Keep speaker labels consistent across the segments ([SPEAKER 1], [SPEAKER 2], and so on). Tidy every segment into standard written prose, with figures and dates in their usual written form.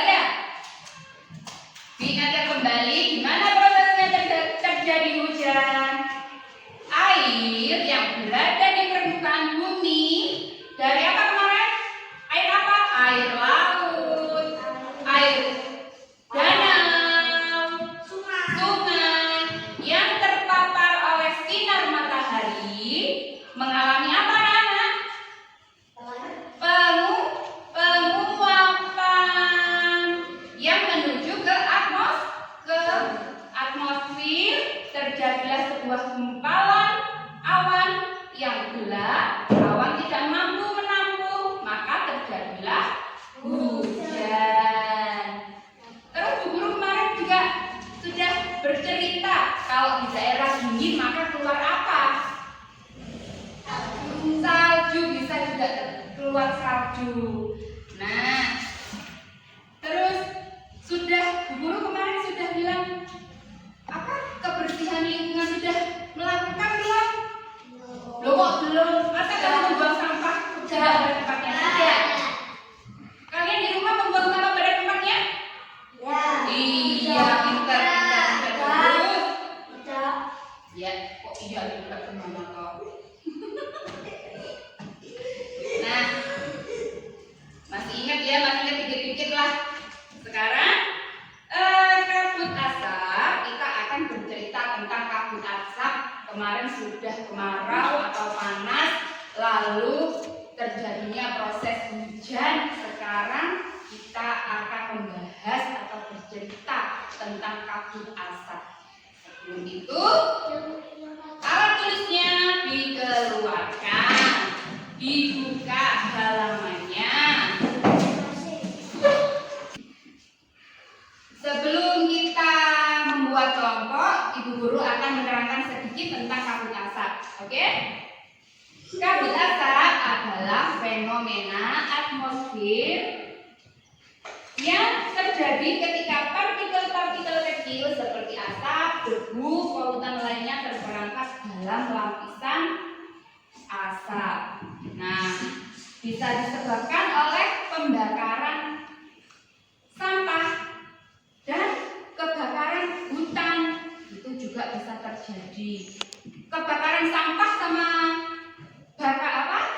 [SPEAKER 1] berbahaya. Diingatkan kembali gimana prosesnya terjadi hujan. Air yang berada di permukaan bumi dari apa kemarin? Air apa? Air laut, air danau, sungai yang terpapar oleh sinar matahari mengalami apa, anak? Penguapan yang menuju ke atmosfer. Terjadilah sebuah gumpalan awan yang gelap. Awan tidak mampu menampung, maka terjadilah hujan. Terus Bu Guru kemarin juga sudah bercerita kalau di daerah dingin maka keluar apa? Salju, bisa juga keluar salju. Nah, terus sudah Bu Guru kemarin sudah bilang apa? Kebersihan lingkungan sudah melakukan belum? Loh kok belum? Masa kamu membuang sampah tidak pada tempatnya? Tidak. Kalian di rumah membuang sampah pada tempatnya?
[SPEAKER 2] Ya.
[SPEAKER 1] Iya, pintar. Terus?
[SPEAKER 2] Tidak.
[SPEAKER 1] Ya, kok iya juga kemana kau? Nah, masih ingat ya, masih ingat dikit-dikit lah. Sekarang kabut asap, kita akan bercerita tentang kabut asap. Kemarin sudah kemarau atau panas, lalu terjadinya proses hujan. Sekarang kita akan membahas atau bercerita tentang kabut asap. Sebelum itu, alat tulisnya dikeluarkan, dibuka halamannya. Sebelum kita membuat kelompok, Ibu Guru akan menerangkan sedikit tentang kabut asap. Oke? Kabut asap adalah fenomena atmosfer yang terjadi ketika partikel-partikel kecil seperti asap, debu, polutan lainnya terperangkap dalam lapisan asap. Nah, bisa disebabkan oleh pembakaran sampah dan kebakaran hutan. Itu juga bisa terjadi. Kebakaran sampah sama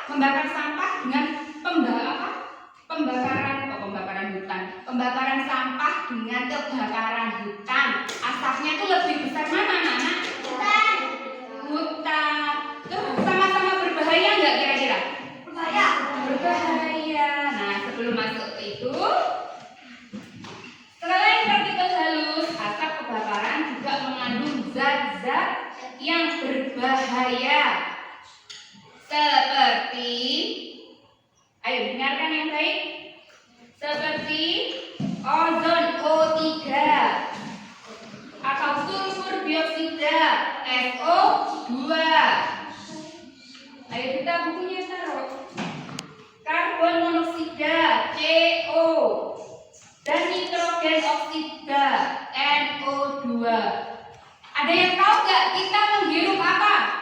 [SPEAKER 1] membakar sampah dengan pembakaran hutan. Pembakaran sampah dengan kebakaran hutan. Asapnya itu lebih besar mana, anak? Hutan. Tuh sama-sama berbahaya nggak kira-kira? Berbahaya. Nah, sebelum masuk ke itu, selain partikel halus, asap kebakaran juga mengandung zat-zat yang berbahaya seperti, ayo dengarkan yang baik, seperti ozon O3 atau sulfur dioksida SO2. Ayo kita bukunya taruh. Karbon monoksida CO dan nitrogen oksida NO2. Ada yang tahu nggak kita menghirup apa?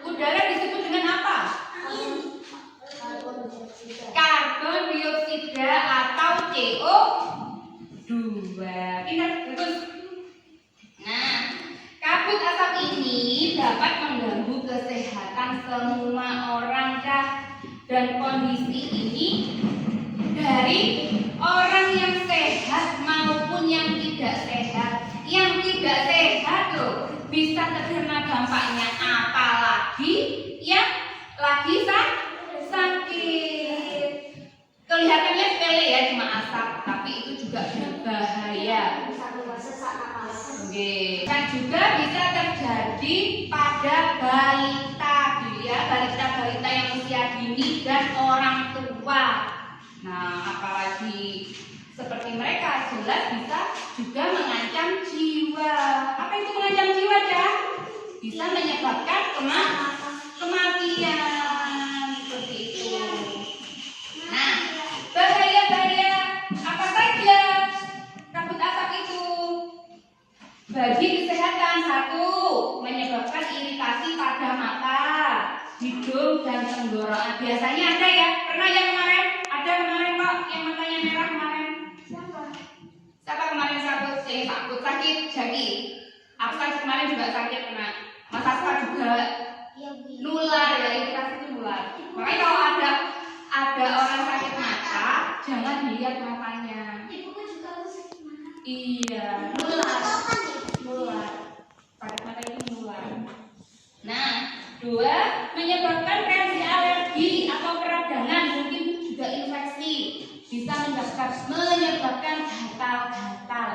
[SPEAKER 1] Udara disebut dengan apa? Karbon dioksida atau CO2. Ingat bagus. Nah, kabut asap ini dapat mengganggu kesehatan semua orang, dan kondisi ini dari orang yang sehat maupun yang tidak sehat. Yang tidak sehat loh bisa terkena dampaknya, apalagi yang lagi sakit. Kelihatannya sepele ya, cuma asap, tapi itu juga berbahaya. Dan juga bisa terjadi pada balita, balita yang usia dini dan orang tua. Nah, apalagi seperti mereka jelas bisa juga mengancam jiwa. Apa itu mengancam jiwa, Cah? Bisa menyebabkan kematian seperti itu. Nah, bahaya-bahaya apa saja kabut asap itu? Bagi kesehatan, satu, menyebabkan iritasi pada mata, hidung, dan tenggorokan. Biasanya ada ya, pernah yang kemarin? Ada kemarin kok yang matanya merah kemarin. ini takut sakit Jaki. Apa kemarin juga sakit kena. Mas Aspa juga nular ya, infeksi itu nular. Makanya kalau ada orang sakit mata, jangan dilihat matanya. Iya, nular. Sakit mata itu nular. Nah, 2, menyebabkan reaksi alergi atau peradangan, mungkin juga infeksi, bisa menyebabkan gatal-gatal.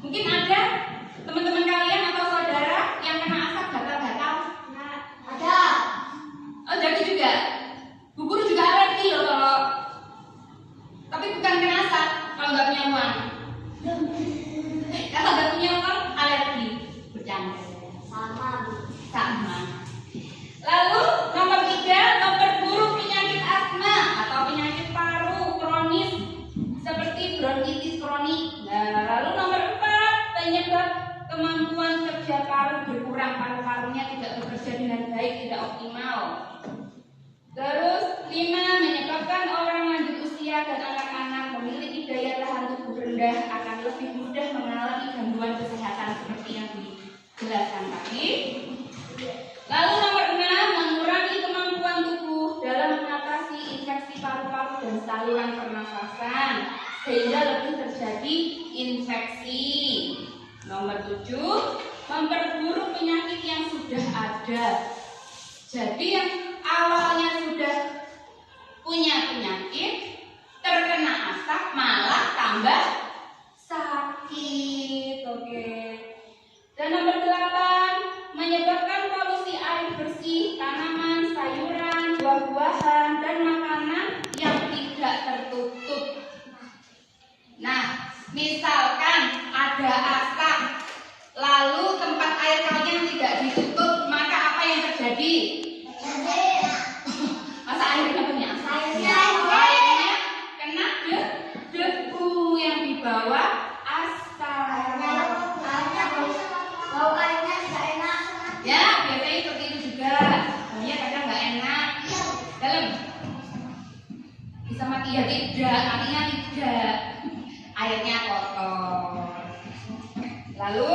[SPEAKER 1] Mungkin ada teman-teman kalian atau saudara yang kena asap gatal-gatal?
[SPEAKER 2] Ada.
[SPEAKER 1] Oh, jadi juga. Bu Guru juga alergi loh kalau, tapi bukan kena asap kalau nggak punya uang. Kalau nggak punya uang alergi, bercanda. Sama. Lalu nomor 3, memperburuk penyakit asma atau penyakit paru kronis seperti bronkitis kronik. Nah, lalu nomor 4, penyebab kemampuan kerja paru berkurang, paru-parunya tidak bekerja dengan baik, tidak optimal. Terus 5, menyebabkan orang lanjut usia dan anak-anak memiliki daya tahan tubuh rendah akan lebih mudah mengalami gangguan kesehatan seperti yang dijelaskan tadi. Lalu nomor 6, mengurangi kemampuan tubuh dalam mengatasi infeksi paru-paru dan saluran pernafasan sehingga lebih terjadi infeksi. Nomor 7, memperburuk penyakit yang sudah ada. Jadi yang awalnya sudah punya penyakit, terkena asap malah tambah sakit. Oke. Dan nomor 8, menyebabkan polusi air bersih, tanaman, sayuran, buah-buahan, dan makanan yang tidak tertutup. Nah, misalkan ada asap, lalu tempat air kalian tidak ditutup, maka apa yang terjadi? Masa airnya punya asap? Airnya kena debu yang dibawa asap.
[SPEAKER 2] Bau airnya tidak enak.
[SPEAKER 1] Ya, biasanya seperti itu juga. Baunya kadang nggak enak. Dalam bisa mati ya tidak, artinya tidak. Airnya kotor. Lalu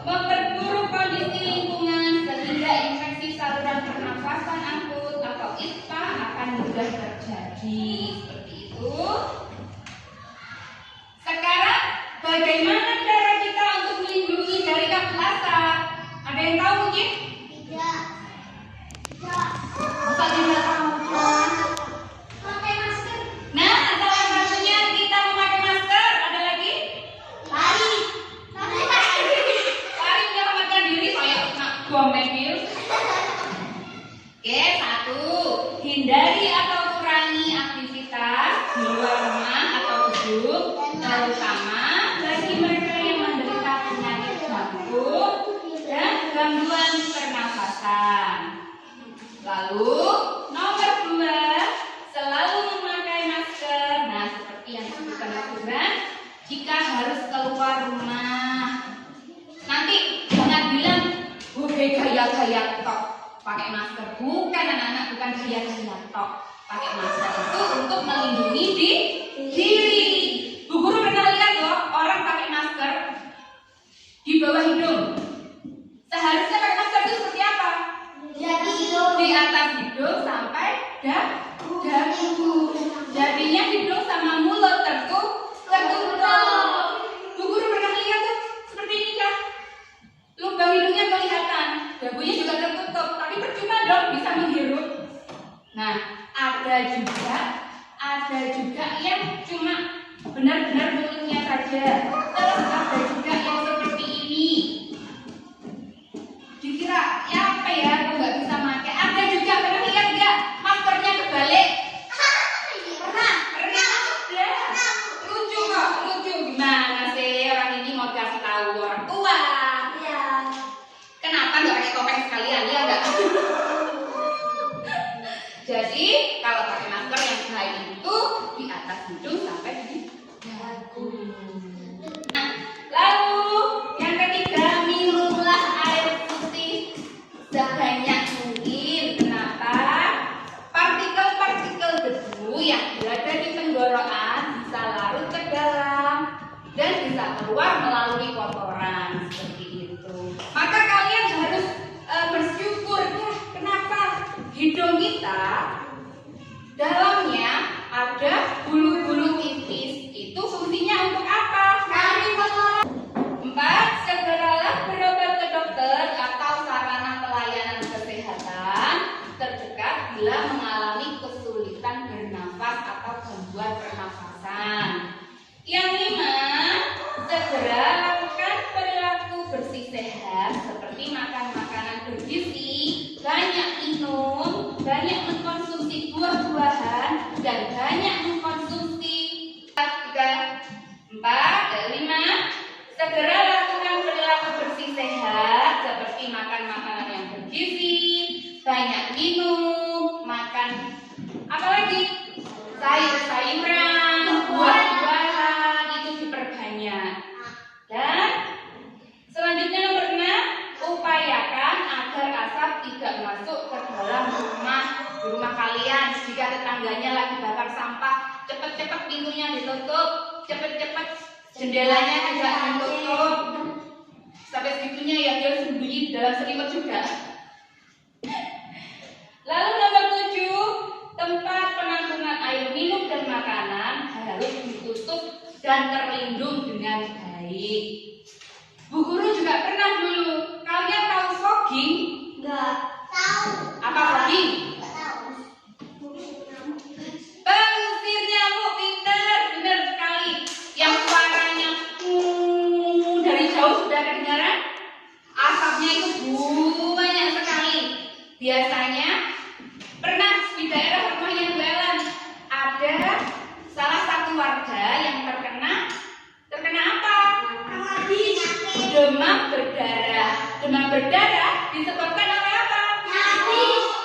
[SPEAKER 1] memperburuk kondisi lingkungan sehingga infeksi saluran pernafasan akut atau ISPA akan mudah terjadi. Seperti itu. Sekarang bagaimana cara kita untuk melindungi dari kabut asap? Ada yang tahu mungkin?
[SPEAKER 2] Tidak.
[SPEAKER 1] Masa tidak tahu?
[SPEAKER 2] Pakai masker.
[SPEAKER 1] Nah, salah satunya kita memakai masker. Ada lagi?
[SPEAKER 2] Lari.
[SPEAKER 1] Lari menyelamatkan diri kayak bom virus. Oke, 1, hindari atau kurangi aktivitas di luar rumah atau gedung, terutama bagi mereka yang menderita penyakit jantung dan gangguan pernafasan. Lalu nomor 2, selalu memakai masker. Nah, seperti yang disebutkan aturan, jika harus keluar rumah, nanti jangan bilang gaya-gaya tok pakai masker. Bukan anak-anak, bukan gaya-gaya tok. Pakai masker itu untuk melindungi diri. Bu Guru pernah lihat loh orang pakai masker di bawah hidung. Seharusnya pakai masker itu seperti apa? Di atas hidung sampai dagu. Jadinya hidung sama mulut tertutup. Bu Guru pernah lihat tuh seperti ini kah? Lubang hidungnya kelihatan, dagunya juga tertutup, tapi percuma dong bisa menghirup. Nah, ada juga yang cuma benar-benar mulutnya saja. Terus ada juga yang seperti ini. Dikira ya apa ya, aku nggak bisa pakai. Ada juga, pernah lihat nggak maskernya kebalik? Pernah. Ada. Lucu kok, lucu. Gimana sih orang ini mau kasih tahu orang tua? Kenapa nggak pakai topeng sekalian ya enggak? Jadi kalau pakai masker yang baik itu di atas hidung sampai di dagu. keluar melalui kotoran seperti itu. Maka kalian harus bersyukur ya. Kenapa? Hidung kita dalamnya ada bulu-bulu tipis. Itu fungsinya untuk apa?
[SPEAKER 2] Narik kotoran.
[SPEAKER 1] 4. Segeralah berobat ke dokter atau sarana pelayanan kesehatan terdekat bila mengalami kesulitan bernafas atau gangguan pernafasan. Yang 5. Segera lakukan perilaku bersih sehat seperti makan makanan bergizi, banyak minum, banyak mengkonsumsi buah-buahan, dan banyak mengkonsumsi 3, 4, dan 5. Segera lakukan perilaku bersih sehat seperti makan makanan yang bergizi, banyak minum, makan apalagi sayur-sayuran, buah-buahan itu diperbanyak. Dan selanjutnya nomor 6, upayakan agar asap tidak masuk ke dalam rumah kalian. Jika tetangganya lagi bakar sampah, cepat-cepat pintunya ditutup, cepat-cepat jendelanya juga ditutup. Sampai segitunya ya, dia sembunyi di dalam selimut juga. Lalu nomor 7, tempat penampungan air minum dan makanan harus ditutup dan terlindung dengan baik. Bu Guru juga pernah dulu. Kalian tahu fogging?
[SPEAKER 2] Enggak tahu.
[SPEAKER 1] Apa fogging?
[SPEAKER 2] Enggak tahu.
[SPEAKER 1] Pengusir nyamuk, pinter, benar sekali. Yang suaranya dari jauh sudah kedengaran. Asapnya itu banyak sekali. Biasanya pernah di daerah rumahnya Bu Ellen ada salah satu warga yang terkena apa? Demam berdarah. Demam berdarah disebabkan oleh apa?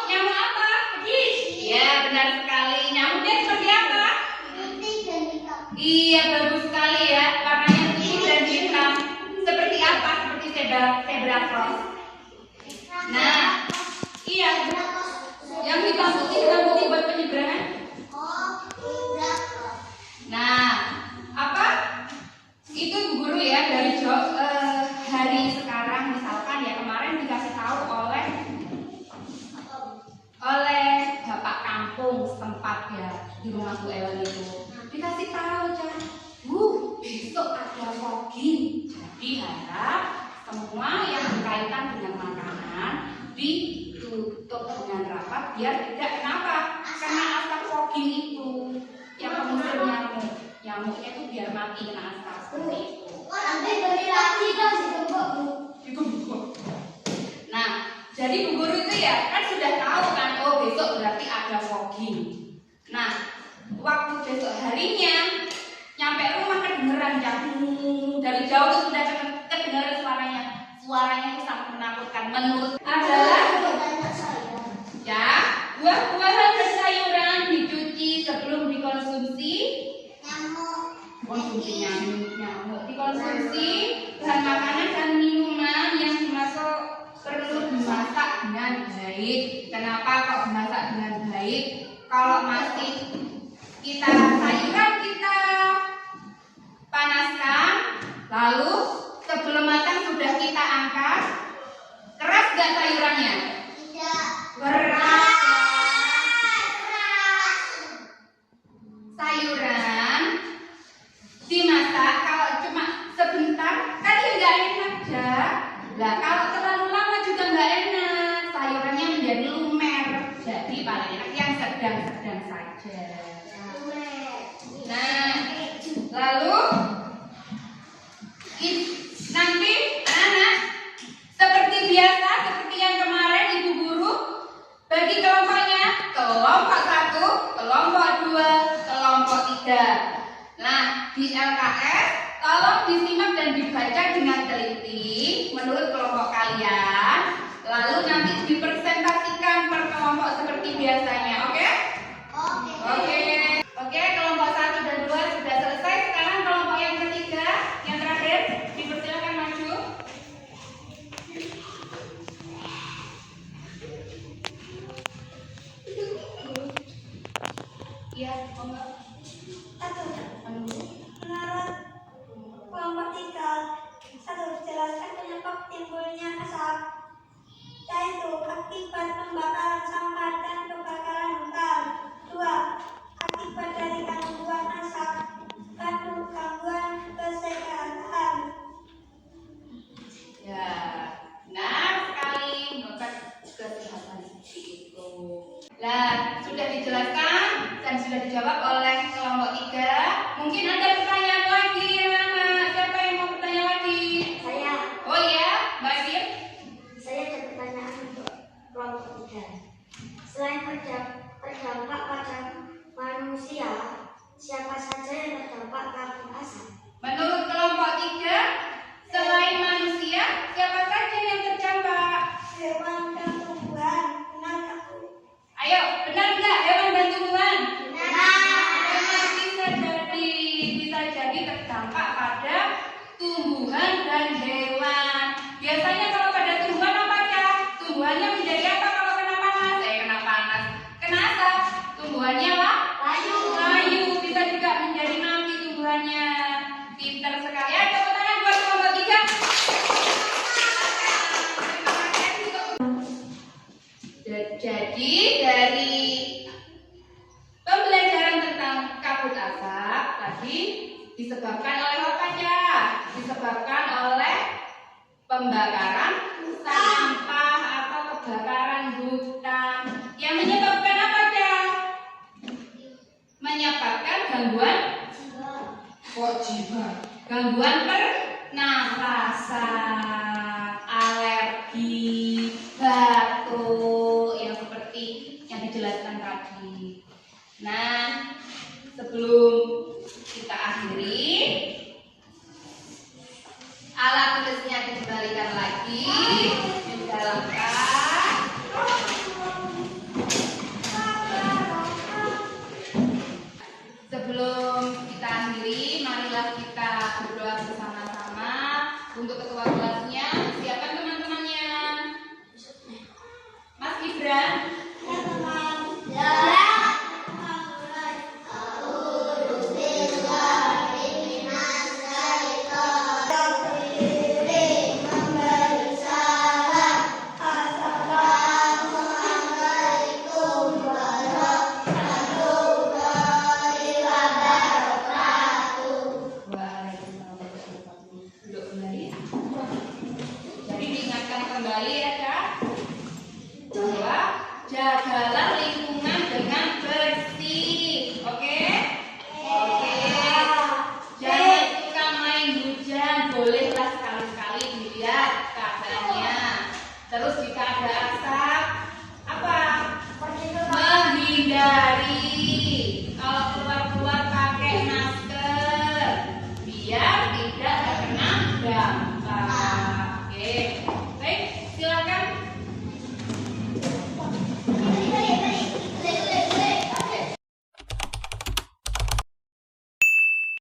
[SPEAKER 1] Nyamuk apa? Iya, benar sekali. Nyamuknya seperti apa?
[SPEAKER 2] Putih dan hitam.
[SPEAKER 1] Iya, bagus sekali ya. Warnanya putih dan hitam. Seperti apa? Seperti zebra cross. Nah, iya. Yang hitam putih buat penyeberangan. Nah, apa? Itu Bu Guru ya dari hari sekarang misalkan ya, kemarin dikasih tahu oleh Bapak kampung setempat ya di rumah Bu Ellen itu. Dikasih tahu Cah, besok ada fogging. Jadi harap semua yang berkaitan dengan makanan ditutup dengan rapat biar tidak kenapa? Karena asap fogging itu yang mengusir nyamuk. Nyamuknya itu biar mati kena asap seperti itu.
[SPEAKER 2] Nanti beli lagi dong
[SPEAKER 1] Digembok. Nah, jadi Bu Guru itu ya kan sudah tahu kan, oh besok berarti ada fogging. Nah, waktu besok harinya nyampe rumah kedengeran dari jauh itu sudah kedengeran suaranya. Suaranya itu sangat menakutkan. Menurut adalah ya, buah-buahan dan sayuran dicuci sebelum dikonsumsi. Konsumsi nyamuk dikonsumsi. Bahan makanan dan minuman yang dimasak perlu dimasak dengan baik. Kenapa kok dimasak dengan baik? Kalau masih sayuran kita panaskan, lalu sebelum matang sudah kita angkat. Keras gak sayurannya?
[SPEAKER 2] Tidak.
[SPEAKER 1] Keras. Sayuran dimasak kalau cuma sebentar kan ya nggak enak ya. Lah kalau terlalu lama juga nggak enak. Sayurannya menjadi lumer. Jadi paling enak yang sedang-sedang saja. Nah, lalu nanti anak seperti biasa, seperti yang kemarin Ibu Guru bagi kelompoknya, kelompok 1, kelompok 2, kelompok 3. Nah, di LKS tolong disimak dan dibaca dengan teliti menurut kelompok kalian. Lalu nanti dipresentasikan per kelompok seperti biasanya, oke? Oke, kelompok 1 dan 2 sudah selesai. Sekarang kelompok yang ketiga, yang terakhir, dipersilakan maju. Iya,
[SPEAKER 2] Menurut kelompok 3
[SPEAKER 1] dijawab oleh kelompok 3. Mungkin ada pertanyaan lagi, anak-anak. Siapa yang mau bertanya lagi?
[SPEAKER 2] Saya.
[SPEAKER 1] Oh iya, Mbak Sir.
[SPEAKER 2] Saya ada pertanyaan untuk kelompok 3. Selain terdampak pada manusia, siapa saja yang terdampak kabut asap?
[SPEAKER 1] Menurut kelompok 3, selain manusia, siapa saja yang terdampak?
[SPEAKER 2] Hewan dan tumbuhan. Benar nggak, Bu?
[SPEAKER 1] Ayo, benar nggak hewan dan tumbuhan?
[SPEAKER 2] Benar.
[SPEAKER 1] Bisa jadi terdampak pada tumbuhan dan hewan. Biasanya kalau pada tumbuhan apa aja? Tumbuhannya menjadi apa kalau kena panas? Kena panas. Kena asap? Tumbuhannya apa? Layu. Bisa juga menjadi mati tumbuhannya. Pintar sekali. Ayo tepuk tangan buat kelompok 3. Jadi dari pembelajaran tentang kabut asap tadi disebabkan oleh apa aja? Disebabkan oleh pembakaran sampah atau kebakaran hutan. Yang menyebabkan apa aja? Menyebabkan gangguan gangguan pernafasan, alergi, batuk, yang seperti yang dijelaskan tadi. Nah, sebelum kita akhiri, alat tulisnya dikembalikan lagi, didalangkan. Sebelum kita akhiri, marilah kita berdoa bersama-sama untuk ketua kelasnya. Siapkan teman-temannya. Mas Gibran.
[SPEAKER 2] Ya, teman.
[SPEAKER 1] Duduk kembali. Jadi diingatkan kembali ya, Kak, bahwa jagalah